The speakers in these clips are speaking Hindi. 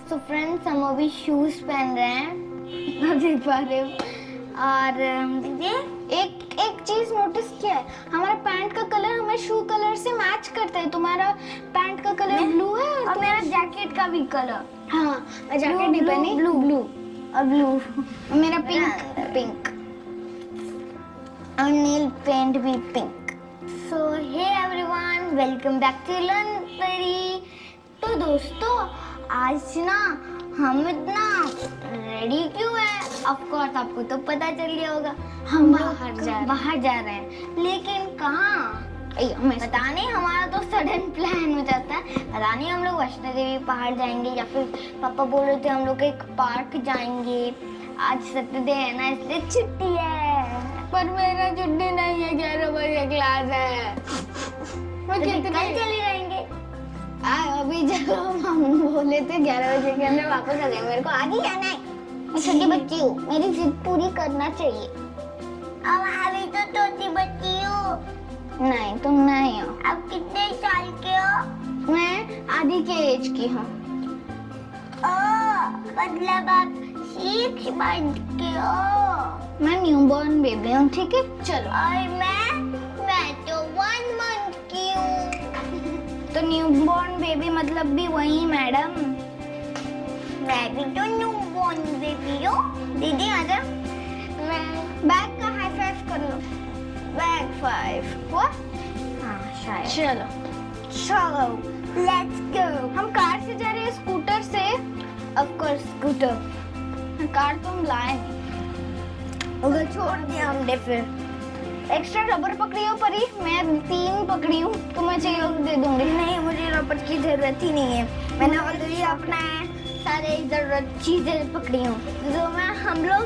सो फ्रेंड्स हम अभी शूज पहन रहे हैं, आप देख पा रहे हो। और देखिए एक चीज नोटिस किया है, हमारा पैंट का कलर हमारे शू कलर से मैच करता है। तुम्हारा पैंट का कलर ब्लू है और मेरा जैकेट का भी कलर। हाँ मैं जैकेट नहीं पहनी, ब्लू और ब्लू। मेरा पिंक और नील पेंट भी pink. So hey everyone, welcome back to learn Pari. तो दोस्तों आज ना हम इतना रेडी क्यों है? ऑफ कोर्स आपको तो पता चल गया होगा, हम बाहर जा रहे हैं। लेकिन कहाँ पता नहीं, हमारा तो सडन प्लान हो जाता है। पता नहीं हम लोग वैष्णो देवी पहाड़ जाएंगे या फिर पापा बोल रहे थे हम लोग एक पार्क जाएंगे। आज सैटरडे है ना, इसलिए छुट्टी है। पर मेरा छुट्टी नहीं है, 11 बजे क्लास है। तो कल चले जाएंगे। अभी जब हम बोले थे 11 बजे के अंदर वापस आ जाएंगे, मेरे को आज ही जाना है। मैं छोटी बच्ची हूँ, मेरी जिद पूरी करना चाहिए। अब अभी तो छोटी बच्ची हूँ। नहीं तुम नहीं हो। अब कितने साल के हो? मैं आधी के एज की हूँ। मतलब आप 6 मंथ के हो। मैं न्यूबॉर्न बेबी हूँ, ठीक है चलो। और मैं तो 1 मंथ की हूँ। तो न्यूबॉर्न बेबी मतलब भी वही मैडम। मैं भी तो न्यूबॉर्न बेबी हूँ। दीदी आजा, मैं बैग का हाई फाइव कर लो। बैग 5 हुआ? हाँ शायद। चलो लेट्स गो। हम कार से जा रहे हैं, स्कूटर से? ऑफ कोर्स स्कूटर, कार तो हम लाए नहीं, उधर छोड़ दिया हमने। फिर एक्स्ट्रा रबर पकड़ी हो परी? मैं 3 पकड़ी हूँ, तुम्हें चाहिए तो दे दूंगी। नहीं मुझे रबर की जरूरत ही नहीं है, मैंने ऑलरेडी अपना सारे जरूरत चीजें पकड़ी हूँ। जो हम लोग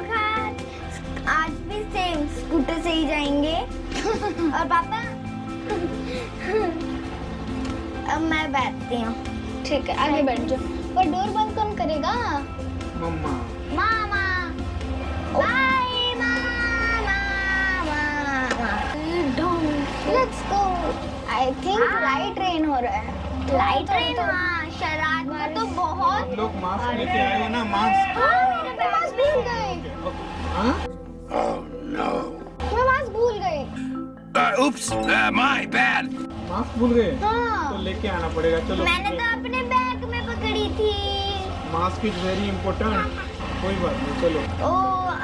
आज भी सेम स्कूटर से ही जाएंगे। और पापा अब मैं बैठती हूँ, ठीक है आगे बैठ जाओ। पर डोर बंद कौन करेगा? मम्मा। मामा बाय मामा। Let's go. I think light rain हो रहा है। Light rain? हाँ शरारत में तो बहुत। लोग मास्क लेके आए हो ना, मास्क। हाँ मेरे मास्क भूल गए। हाँ? मैं मास्क भूल गई। Oops, my bad. मास्क भूल गए? हाँ। तो लेके आना पड़ेगा, चलो। मैंने तो अपने बैग में पकड़ी थी। Mask is very important. कोई बात नहीं, चलो।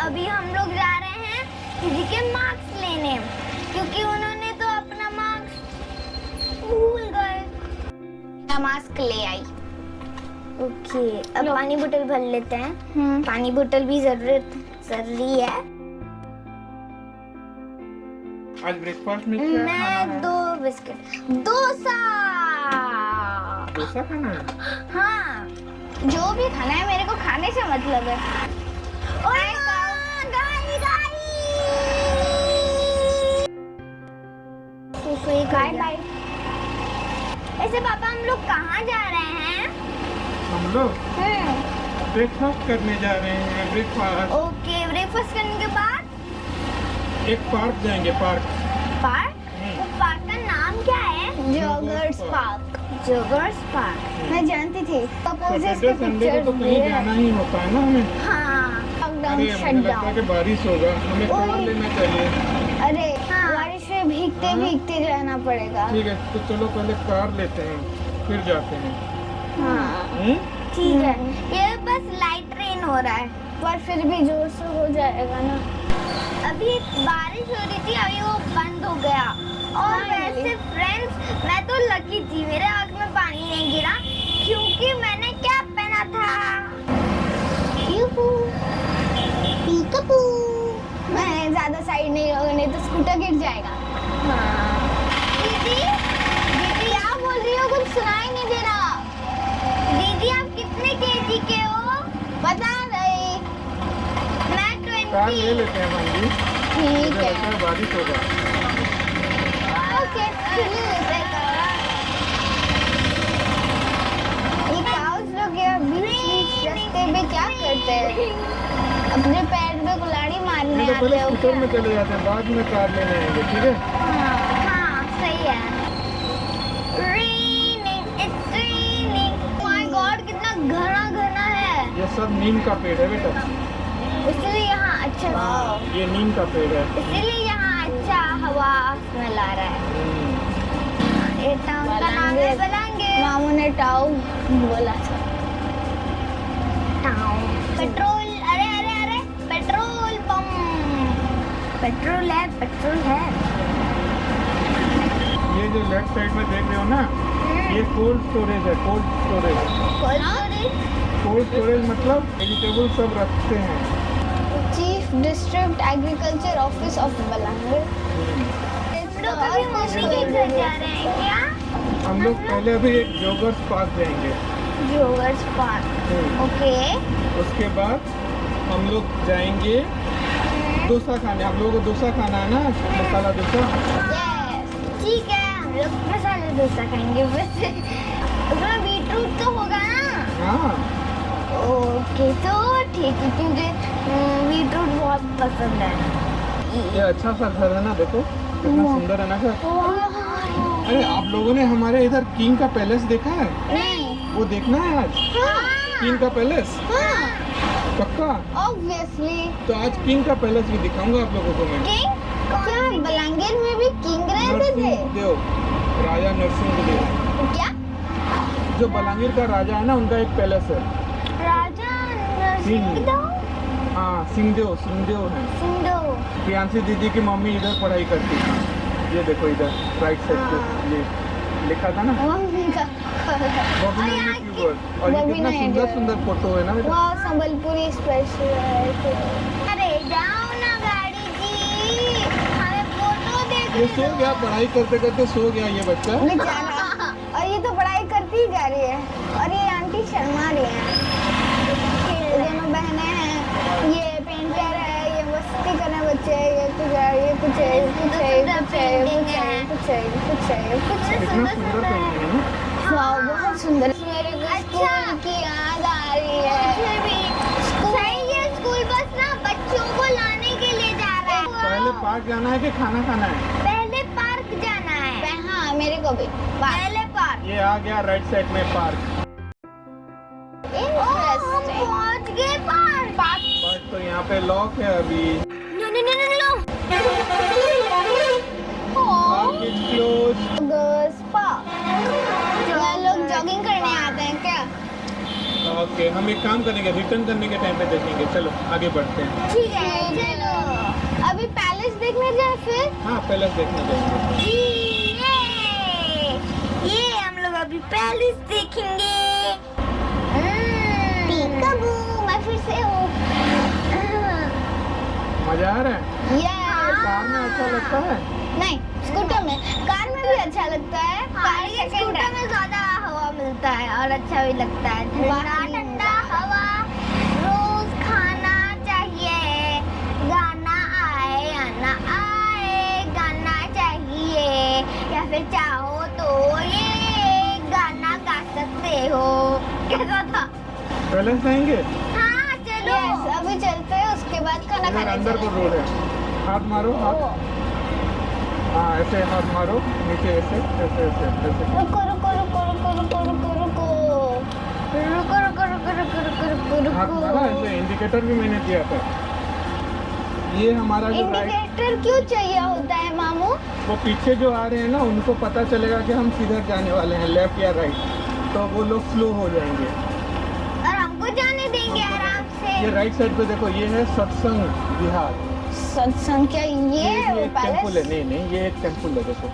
अभी हम लोग जा रहे हैं दीदी के मार्क्स लेने, क्योंकि उन्होंने तो अपना मार्क्स भूल गए। मैं मास्क ले आई। ओके अब पानी बोतल भर लेते हैं। पानी बोतल भी जरूरी है। आज ब्रेकफास्ट में क्या खाना है? मैं 2 बिस्किट। डोसा खाना है? हाँ जो भी खाना है, मेरे को खाने से मतलब है। ओए गाई बाय। ऐसे पापा हम लोग कहाँ जा रहे हैं? हम लोग ब्रेकफास्ट करने जा रहे हैं। ब्रेकफास्ट। ओके ब्रेकफास्ट करने के बाद एक पार्क जाएंगे। पार्क? वो पार्क का नाम क्या है? Joggers park. मैं जानती थी। सैटरडे संडे को तो कहीं जाना ही होता है ना हमें। हाँ अरे मुझे लगता है कि बारिश होगा, हमें कार लेना चाहिए। अरे बारिश में भीगते जाना पड़ेगा। ठीक है तो चलो पहले कार लेते हैं, फिर जाते हैं। हाँ ठीक है। ये बस लाइट रेन हो रहा है, पर फिर भी जोर से हो जाएगा ना। अभी बारिश हो रही थी, अभी वो बंद हो गया। और वैसे फ्रेंड्स मैं तो लकी थी, मेरे आँख में पानी नहीं गिरा, क्योंकि मैंने क्या पहना था? पीकापू। मैं ज्यादा साइड नहीं होगा, नहीं तो स्कूटर गिर जाएगा। दीदी क्या बोल रही हो? कुछ सुनाई नहीं दे रहा। दीदी आप कितने केजी के हो? बता रही। मैं 20। कार ले लेते हैं बहन जी। ठीक है बारिश होगा। ओके ले लेते हैं कार। ये काउस लोग बीच रास्ते में क्या करते हैं? अपने पैर में कुल्हाड़ी मारने तो आते पहले हो स्कूटर क्या? में चले जाते हैं, बाद में कार लेने आएंगे, ठीक है? हाँ सही है। Raining, it's raining. Oh my God, कितना घना घना है। सब नीम का पेड़ है बेटा। इसलिए यहाँ अच्छा ये नीम का पेड़ है। इसीलिए यहाँ अच्छा हवा स्मेल आ रहा है। ये टाउन का नाम है बलांगीर। मामू ने टाउ बोला था। टाउन पेट्रोल, अरे अरे अरे पेट्रोल पंप, पेट्रोल है। ये जो लेफ्ट साइड में देख रहे हो ना, ये कोल्ड स्टोरेज है। कोल्ड स्टोरेज मतलब वेजिटेबल सब रखते हैं। Chief district agriculture office of Balangir. Mummy के घर जा रहे हैं क्या? हम लोग पहले अभी एक जोगर्स पार्क जाएंगे। Joggers park, okay. उसके बाद हम लोग जाएंगे डोसा खाने। हम लोगों को डोसा खाना है ना, मसाला डोसा। ठीक है, हम लोग मसाला डोसा खाएंगे। वैसे उसमें बीटरूट तो होगा ना? हाँ ओके, तो ठीक है, क्योंकि बीटरूट बहुत पसंद है। ये अच्छा सा घर है ना, देखो कितना सुंदर है ना घर। अरे आप लोगों ने हमारे इधर किंग का पैलेस देखा है? नहीं। वो देखना है आज। किंग का पैलेस पक्का? ऑब्वियसली। तो आज किंग का पैलेस भी दिखाऊंगा आप लोगों को मैं। किंग? क्या बलांगीर में भी किंग रहते थे? नरसिंहदेव, राजा नरसिंहदेव। क्या? जो बलांगीर का राजा है ना, उनका एक पैलेस है। राजा नरसिंहदेव? हाँ, सिंहदेव है। सिंधु। प्रियांशी दीदी की मम्मी इधर पढ़ाई करती थी। ये देखो इधर राइट साइड पे ये लिखा था ना, मम्मी का बॉबीना यूट्यूबर। और ये कितना सुंदर सुंदर फोटो है ना बेटा। वाह, संबलपुरी स्पेशल है। अरे जाओ ना गाड़ी जी, हमें फोटो ये देखने सो गया, पढ़ाई करते करते सो गया ये बच्चा। बेचारा। और ये तो पढ़ाई करती ही जा रही है, और ये आंटी शर्मा रही है। दोनों बहनें हैं, ये पेंटर है, ये मस्ती करने बच्चे हैं, ये कुछ है, ये कुछ है, ये कुछ है, ये कुछ है, ये कुछ है, ये कुछ है, ये कुछ है, ये कुछ है। इतना सुंदर पेंटिंग है ना। वाह, बहुत सुंदर। मेरे को स्कूल की याद आ रही है। सही है, स्कूल बस ना बच्चों को लाने के लिए जा रहा है। पहले पार्क जाना है कि खाना खाना है? पहले पार्क जाना है। हाँ, मेरे को भी पहले पार्क। ये आ गया राइट साइड में पार्क। हम पहुंच गए पार्क। पार्क तो यहाँ पे लॉक है अभी। नो। Park is close. यहाँ लोग जॉगिंग करने आते हैं क्या? ओके, हम एक काम करेंगे, रिटर्न करने के टाइम पे देखेंगे। चलो आगे बढ़ते हैं। ठीक है, चलो। अभी पैलेस देखने जाए फिर? हाँ, पैलेस देखने जाएंगे। ये हम लोग अभी पैलेस देखेंगे। पीकाबू, मैं फिर से हूँ। मजा आ रहा है? कार में अच्छा लगता है? नहीं, स्कूटर में। कार में भी अच्छा लगता है। स्कूटर में ज्यादा हवा मिलता है और अच्छा भी लगता है। ठंडा हवा रोज खाना चाहिए। गाना आए या ना आए, गाना चाहिए। या फिर चाहो तो ये गाना गा सकते हो। कैसा था? पैलेस जाएंगे? हाँ चलो। अभी चलते हैं, उसके बाद खाना इधर खाने अंदर को रोड है। हाथ मारो, हाथ। हाँ, ऐसे हाथ मारो नीचे, ऐसे ऐसे ऐसे ऐसे। रुको। हाथ मारा ऐसे। इंडिकेटर भी मैंने दिया था। ये हमारा जो राइट, इंडिकेटर क्यों चाहिए होता है मामू? वो पीछे जो आ रहे हैं ना, उनको पता चलेगा कि हम किधर जाने वाले हैं, लेफ्ट या राइट, तो वो लोग स्लो हो जाएंगे और हमको जाने देंगे आराम से। ये राइट साइड पे देखो, ये है सत्संग विहार। सत्संग क्या ये एक टेम्पल है। नहीं, ये एक टेम्पल है, देखो।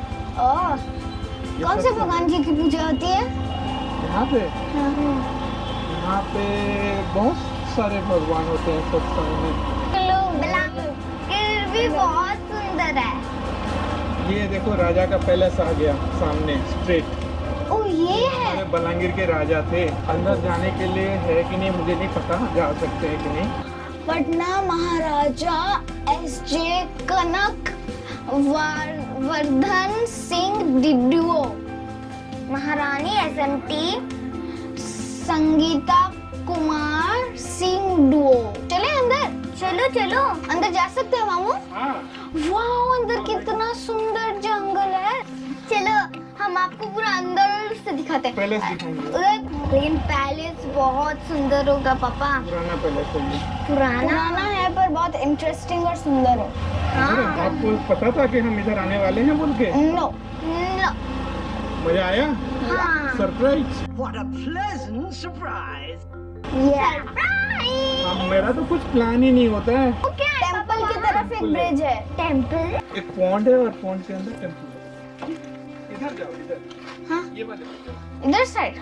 ओह, कौन से भगवान जी की पूजा होती है यहाँ पे? यहाँ पे बहुत सारे भगवान होते हैं सत्संग में। बलांगीर भी बहुत सुंदर है। ये देखो, राजा का पैलेस आ गया सामने स्ट्रेट। ओ, ये है। हमारे बलांगीर के राजा थे। अंदर जाने के लिए है कि नहीं मुझे नहीं पता, जा सकते हैं कि नहीं। पटना महाराजा एसजे कनक वर्धन सिंह डिडुओ, महारानी एसएमटी संगीता कुमार सिंह डुओ। चले अंदर? चलो अंदर जा सकते हैं मामू? हाँ। वाह, अंदर कितना सुंदर जंगल है। चलो हम हम आपको पूरा अंदर से दिखाते हैं। पैलेस दिखाएंगे। लेकिन पैलेस बहुत सुंदर होगा पापा। पुराना पैलेस है ये। पुराना है पर बहुत इंटरेस्टिंग और सुंदर है। अरे, आपको पता था कि हम इधर आने वाले हैं बोल के? नो मजा आया? हाँ surprise. What a pleasant surprise. मेरा तो कुछ प्लान ही नहीं होता है। टेंपल की तरफ एक ब्रिज है। टेंपल एक पॉन्ड है और पॉन्ड के अंदर टेंपल है। इधर जाओ इधर। हाँ ये वाले इधर साइड।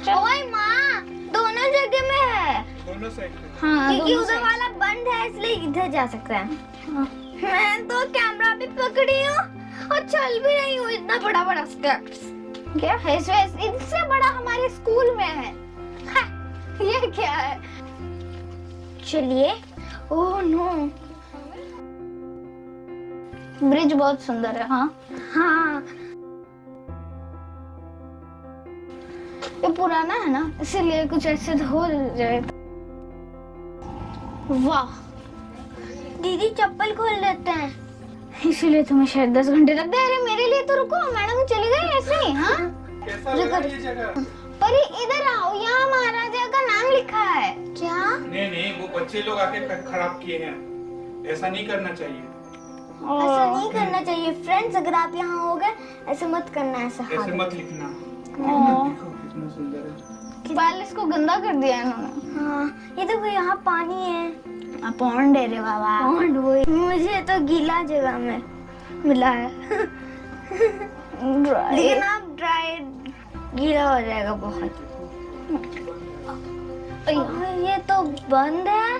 ओए माँ दोनों जगह में है। दोनों साइड पे। हाँ क्योंकि उधर वाला बंद है इसलिए इधर जा सकते हैं। हाँ। मैं तो कैमरा भी पकड़ी हूँ और चल भी रही हूँ। इतना बड़ा बड़ा स्टेप्स क्या है? इससे बड़ा हमारे स्कूल में है। हाँ, ये क्या है? चलिए। ओह नो ब्रिज बहुत सुंदर है। हाँ हाँ ये पुराना है ना इसीलिए कुछ ऐसे हो जाए। वाह दीदी चप्पल खोल लेते हैं इसीलिए तुम्हें शायद 10 घंटे लगते हैं। अरे मेरे लिए तो रुको मैडम चली गई ऐसे ही। हाँ कैसा लगा ये जगह? पर इधर आओ यहाँ महाराजा का नाम लिखा है। क्या? नहीं वो बच्चे लोग आके खराब किए हैं। ऐसा नहीं करना चाहिए। ऐसा नहीं करना चाहिए फ्रेंड्स। अगर आप यहाँ हो गए ऐसे मत करना। ऐसा ऐसे मत लिखना। देखो कितना सुंदर है। पैलेस को गंदा कर दिया इन्होंने। हाँ ये देखो यहाँ पानी है। पौंड है रे बाबा। पौंड वही। मुझे तो गीला जगह में मिला है। लेकिन आप ड्राई गीला हो जाएगा बहुत। ये तो बंद है।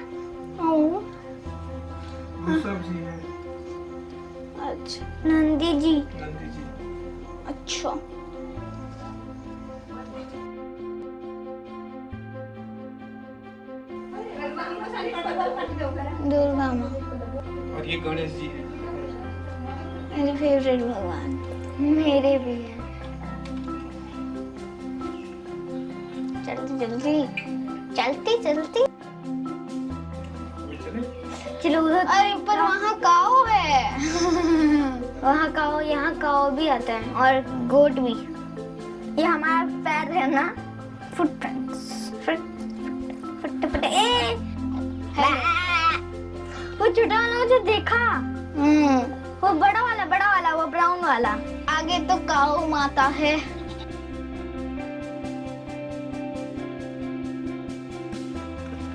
सब जी है। अच्छा नंदी जी। नंदी जी। अच्छा दुर्गा माँ। और ये गणेश जी है। मेरे फेवरेट भगवान। मेरे भी है। चलती चलो उधर। अरे पर वहाँ काऊ है। वहाँ काऊ यहाँ काऊ भी आता है और गोट भी। ये हमारा पैर है ना फुटप्रिंट्स। फुट ए वो छोटा वाला जो देखा वो बड़ा वाला वो ब्राउन वाला। आगे तो काऊ माता है।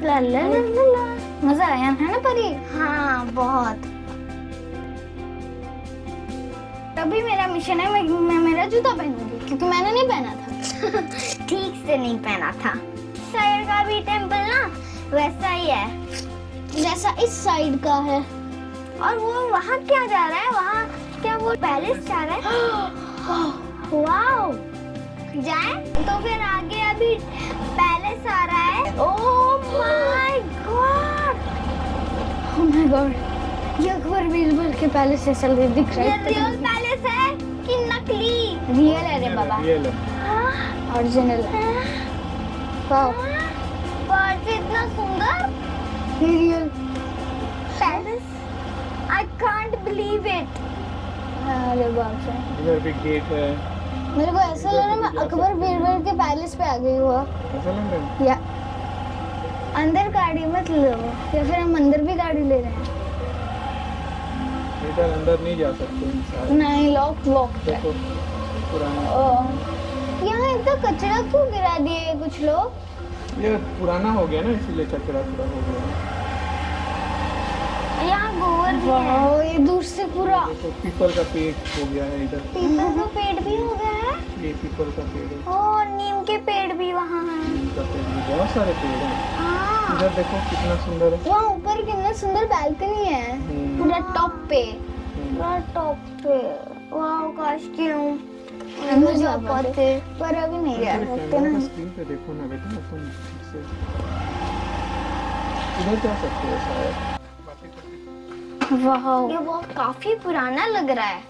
ला ला ला ला। मजा आया है ना परी? हाँ बहुत। तभी मेरा मिशन है मैं मेरा जूता पहनूंगी क्योंकि मैंने नहीं पहना था। ठीक से नहीं पहना था। साइड का भी टेंपल ना वैसा ही है जैसा इस साइड का है। और वो वहाँ क्या जा रहा है? वहाँ क्या वो पैलेस जा रहा है? वाओ जाए तो फिर आगे अभी पैलेस आ रहा है। ओह माय गॉड ये अकबर बीरबल के पैलेस जैसा दिख रहा है। ये रियल पैलेस है कि नकली? रियल है रे बाबा। रियल है। ओरिजिनल है। वाओ पर इतना सुंदर real palace. I can't believe it. अरे बाप रे। इधर भी गेट है। मेरे को ऐसा लग रहा है मैं अकबर बीरबल के पैलेस पे आ गई हूँ। ऐसा लग रहा है? या अंदर गाड़ी मत लो या फिर हम अंदर भी गाड़ी ले रहे हैं। इधर अंदर नहीं जा सकते इंसान। नहीं लॉक है। देखो पुराना। यहाँ इतना कचरा क्यों गिरा दिए कुछ लोग? ये पुराना हो गया ना इसीलिए कचरा थोड़ा हो गया। यहाँ गोबर भी है। ये दूर से पूरा देखो पीपल का पेड़ हो गया है इधर। पीपल का पेड़ भी हो गया है। ये पीपल का पेड़ है। और नीम के पेड़ भी वहाँ हैं। नीम का पेड़ भी बहुत सारे पेड़ हैं। हाँ इधर देखो कितना सुंदर है। वहाँ ऊपर कितना सुंदर बैल्कनी है। पूरा टॉप पे। पूरा टॉप पे। वाह काश क्यों अंदर जा पाते पर अभी नहीं जा सकते ना। स्क्रीन पे देखो ना बेटा तुम ठीक से इधर जा सकते हो शायद। वाह ये वो काफी पुराना लग रहा है।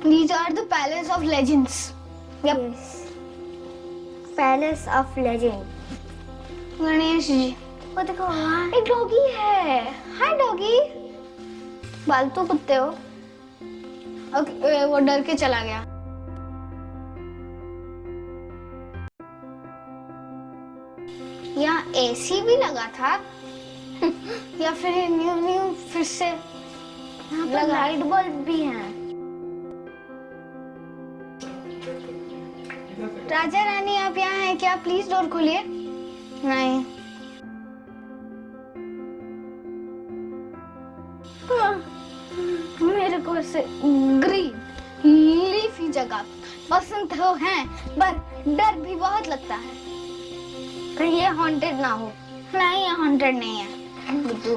These are the palace of legends. Yep. Palace of legend. Ganesh ji वो देखो एक डॉगी है। हाय डॉगी। पालतू कुत्ते हो। ओके वो डर के चला गया। यहाँ एसी भी लगा था या फिर न्यू फिर से यहाँ पर लाइट बल्ब भी है। राजा रानी आप यहाँ हैं क्या? प्लीज डोर खोलिए। नहीं। मेरे को ऐसे ग्रीन लीफी जगह पसंद तो है, पर डर भी बहुत लगता है कहीं ये हॉन्टेड ना हो। नहीं, ये हॉन्टेड नहीं है बुद्धू।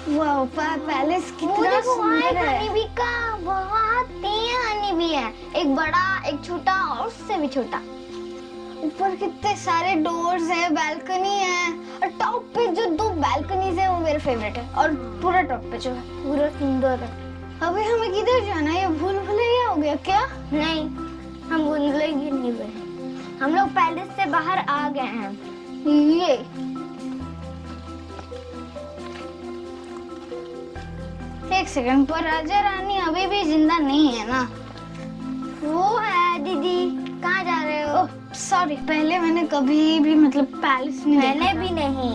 वाह, पैलेस कितना सुंदर है। हनी भी का बहुत 3 हनी भी है, एक बड़ा एक छोटा और उससे भी छोटा। ऊपर कितने सारे डोर्स हैं, बैल्कनी है, और टॉप पे जो 2 बैल्कनीज है वो मेरे फेवरेट है, और पूरा टॉप पे जो है पूरा सुंदर है। अभी हमें किधर जाना है? ये भूल भुलैया हो गया क्या? नहीं, हम भूल भुलैया नहीं हुए, हम लोग पैलेस से बाहर आ गए हैं। ये एक सेकंड, पर राजा रानी अभी भी जिंदा नहीं है ना? वो है दीदी, कहाँ जा रहे हो? सॉरी, पहले मैंने कभी भी मतलब पैलेस नहीं देखा। मैंने भी नहीं।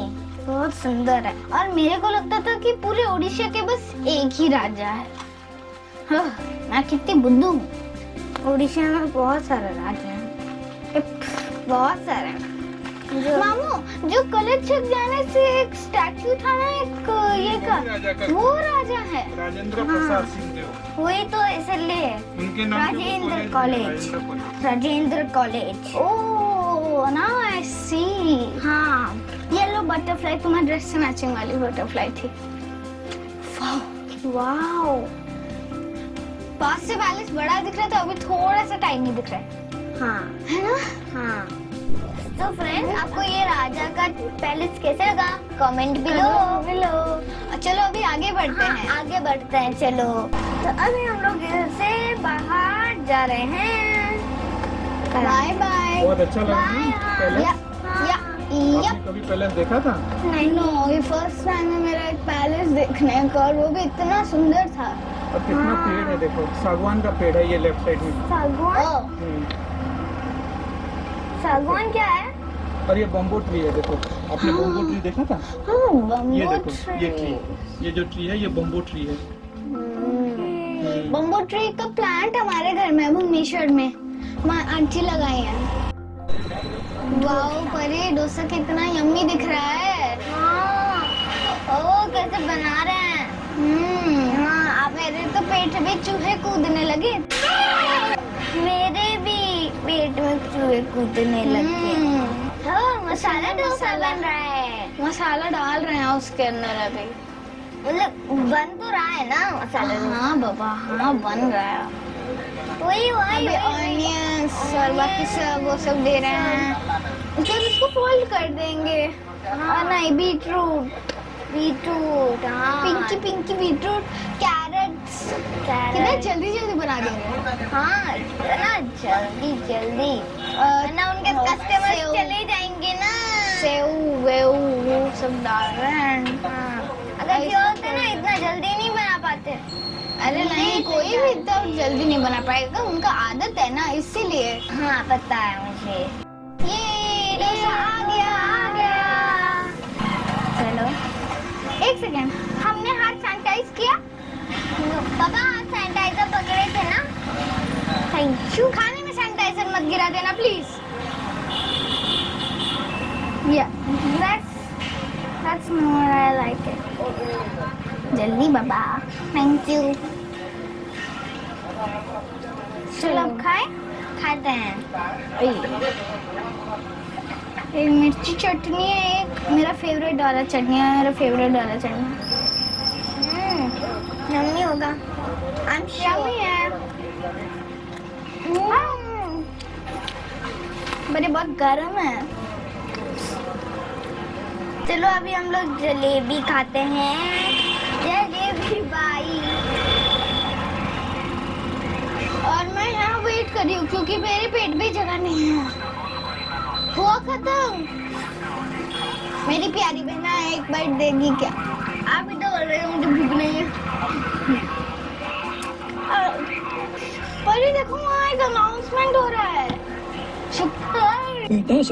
बहुत सुंदर है, और मेरे को लगता था कि पूरे ओडिशा के बस एक ही राजा है। मैं कितनी बुद्धू हूँ। ओडिशा में बहुत सारे राजा हैं, बहुत सारे। मामू, जो कॉलेज छक जाने से एक स्टैचू था ना, एक ये का, वो राजा है। राजेंद्र प्रसाद सिंह, वही तो इसलिए उनके नाम Rajendra college. Rajendra college. Oh, now I see. हाँ, येलो बटरफ्लाई तुम्हारे ड्रेस से मैचिंग वाली बटरफ्लाई थी। वाओ, पास से पैलेस बड़ा दिख रहा था, अभी थोड़ा सा टाइनी दिख रहा है। हाँ, है ना? हाँ। तो फ्रेंड्स, आपको ये राजा का पैलेस कैसे लगा? Comment below. चलो अभी आगे बढ़ते हैं। आगे बढ़ते हैं, चलो। तो अभी हम लोग घर से बाहर जा रहे हैं। Bye bye. बहुत अच्छा लगा पैलेस। कभी पैलेस देखा था? नहीं, नो, ये फर्स्ट टाइम है मेरा एक पैलेस देखने का, और वो भी इतना सुंदर था। और कितना पेड़ है, देखो सागवान का पेड़ है ये लेफ्ट साइड में। सागवान? सागवान क्या है? और ये बम्बो ट्री है, देखो आपने बम्बो ट्री देखा था? ये देखो, ये ट्री, ये जो ट्री है ये बम्बो ट्री है। बम्बो ट्री का प्लांट हमारे घर में है, भुवनेश्वर में, आंटी लगाई है। वाओ परी, डोसा कितना यम्मी दिख रहा है। हाँ, ओ कैसे बना रहे हैं। हाँ, आप मेरे तो पेट में चूहे कूदने लगे। मेरे भी पेट में चूहे कूदने लगे। हाँ, मसाला डोसा बन रहा है। मसाला डाल रहे हैं उसके अंदर अभी, मतलब बन तो रहा है ना मसाला। हाँ बाबा, हाँ बन रहा है। वही ऑनियंस और बाकी सब वो सब दे रहे हैं, फिर इसको फोल्ड कर देंगे। हाँ, नहीं, बीटरूट, हाँ, पिंकी बीटरूट, कैरेट्स, कितना जल्दी बना देंगे। हाँ, इतना जल्दी ना, उनके कस्टमर्स चले जाएंगे ना। सेव वेव वो सब डाल रहे हैं। हाँ, अगर ये होते ना इतना जल्दी नहीं बना पाते। अरे नहीं, कोई भी इतना जल्दी नहीं बना पाएगा, उनका आदत है ना, इसीलिए। हाँ, पता है मुझे। ये डोसा आ गया। चलो एक सेकेंड, हमने हाथ सैनिटाइज किया? पापा, हाथ सैनिटाइजर पकड़े थे ना? Thank you. खाने में सैनिटाइजर मत गिरा देना please. That's more I like it. जल्दी बाबा, थैंक यू। चलो अब खाते हैं। एक मिर्ची चटनी है, एक मेरा फेवरेट वाला चटनी है, यम्मी होगा। यम्मी है। बड़े बहुत गर्म है। चलो अभी हम लोग जलेबी खाते हैं। जलेबी बाई। और मैं यहाँ वेट कर रही हूँ क्योंकि मेरे पेट में जगह नहीं है। हुआ खत्म। मेरी प्यारी बहना एक बाइट देगी क्या? आप भी तो बोल रहे हो मुझे भूख नहीं है। पर ये देखो, वहाँ एक अनाउंसमेंट हो रहा है। शुक्र फ्रेंड्स,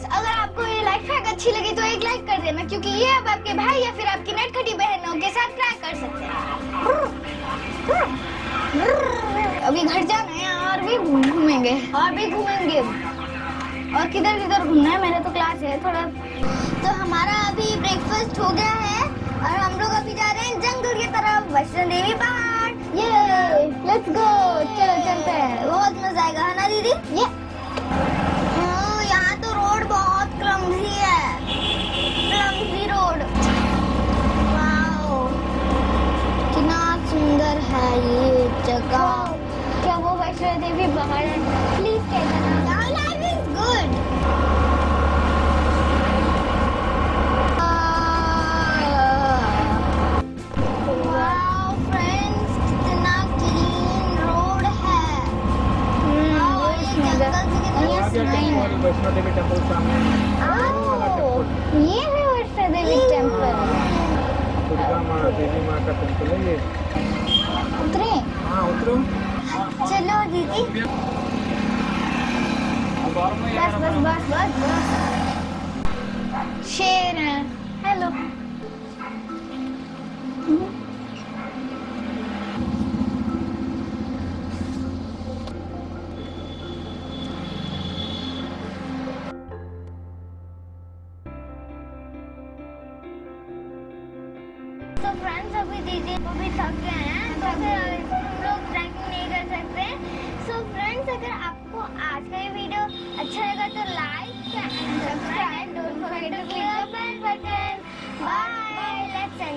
अगर आपको ये लाइफ हैक अच्छी लगी तो एक लाइक कर देना, क्योंकि ये अब आपके भाई या फिर आपकी नटखटी बहनों के साथ ट्राई कर सकते हैं। अभी घर जाना है और भी घूमेंगे और किधर किधर घूमना है, मेरा तो क्लास है थोड़ा। तो हमारा अभी ब्रेकफास्ट हो गया है और हम लोग अभी जा रहे हैं जंगल की तरफ, वैष्णो देवी पहाड़। ये लेट्स गो, चलो चलते हैं, बहुत मजा आएगा, है ना दीदी? ये यहाँ तो रोड बहुत क्लमजी है, क्लमजी रोड। वाओ, कितना सुंदर है ये जगह। क्या वो वैष्णो देवी पहाड़ है? प्लीज कहना। Life is good. Wow friends, कितना क्लीन रोड है। वाओ, ये जंगल से कितना वैष्णो देवी टेम्पल सामने ये है वैष्णो देवी टेम्पल। दुर्गा माँ देवी माँ का टेम्पल है ये। उतरे? हाँ उतरो। चलो दीदी, बस बस बस बस बस। शेर है। हेलो। तो फ्रेंड्स, अभी दीदी को भी थक गए हैं तो फिर हम लोग ट्रैकिंग नहीं कर सकते। सो फ्रेंड्स, अगर आपको आज का ये वीडियो अच्छा लगा तो like and subscribe, don't forget to click the bell button. Bye, let's and